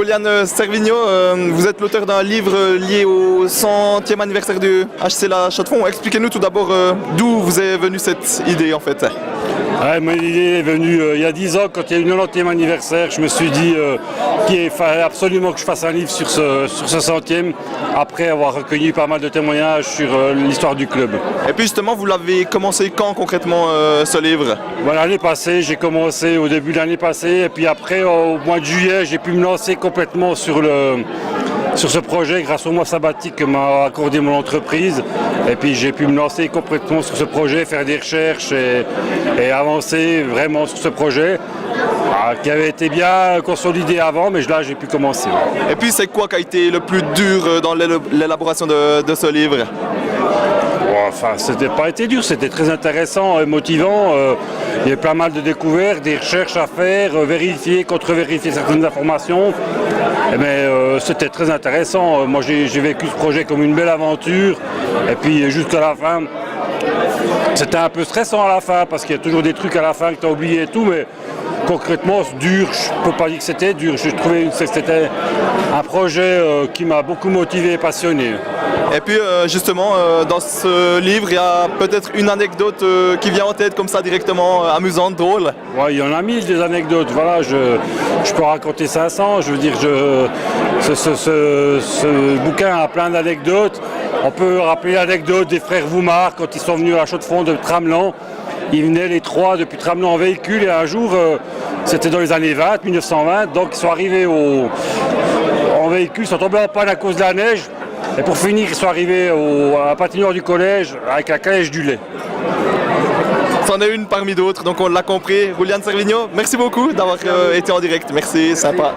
Julian Cervigno, vous êtes l'auteur d'un livre lié au 100e anniversaire du HC La Chaux-de-Fonds. Expliquez-nous tout d'abord d'où vous est venue cette idée en fait. Ouais, mon idée est venue il y a 10 ans, quand il y a eu le 90e anniversaire. Je me suis dit qu'il fallait absolument que je fasse un livre sur ce 100e, après avoir recueilli pas mal de témoignages sur l'histoire du club. Et puis justement, vous l'avez commencé quand concrètement ce livre? L'année passée, j'ai commencé au début de l'année passée, et puis après, au mois de juillet, j'ai pu me lancer complètement sur ce projet grâce au mois sabbatique que m'a accordé mon entreprise. Et puis j'ai pu me lancer complètement sur ce projet, faire des recherches et avancer vraiment sur ce projet qui avait été bien consolidé avant, mais là j'ai pu commencer. Et puis c'est quoi qui a été le plus dur dans l'élaboration de ce livre? Enfin, c'était pas été dur, c'était très intéressant et motivant. Il y a pas mal de découvertes, des recherches à faire, vérifier, contre-vérifier certaines informations. Mais c'était très intéressant. Moi, j'ai vécu ce projet comme une belle aventure. Et puis, jusqu'à la fin, c'était un peu stressant à la fin, parce qu'il y a toujours des trucs à la fin que tu as oublié et tout. Mais concrètement, c'est dur. Je ne peux pas dire que c'était dur. J'ai trouvé que c'était un projet qui m'a beaucoup motivé et passionné. Et puis justement, dans ce livre, il y a peut-être une anecdote qui vient en tête comme ça directement, amusante, drôle. Ouais, il y en a 1000 des anecdotes. Voilà, je peux raconter 500. Je veux dire, ce bouquin a plein d'anecdotes. On peut rappeler l'anecdote des frères Voumard quand ils sont venus à la Chaux-de-Fonds de Tramelan. Ils venaient les trois depuis Tramelan en véhicule et un jour, c'était dans les années 1920, donc ils sont arrivés en véhicule, ils sont tombés en panne à cause de la neige. Et pour finir, ils sont arrivés à la patinoire du collège avec la calèche du lait. C'en est une parmi d'autres, donc on l'a compris. Julian Cervigno, merci beaucoup d'avoir été en direct. Merci, sympa.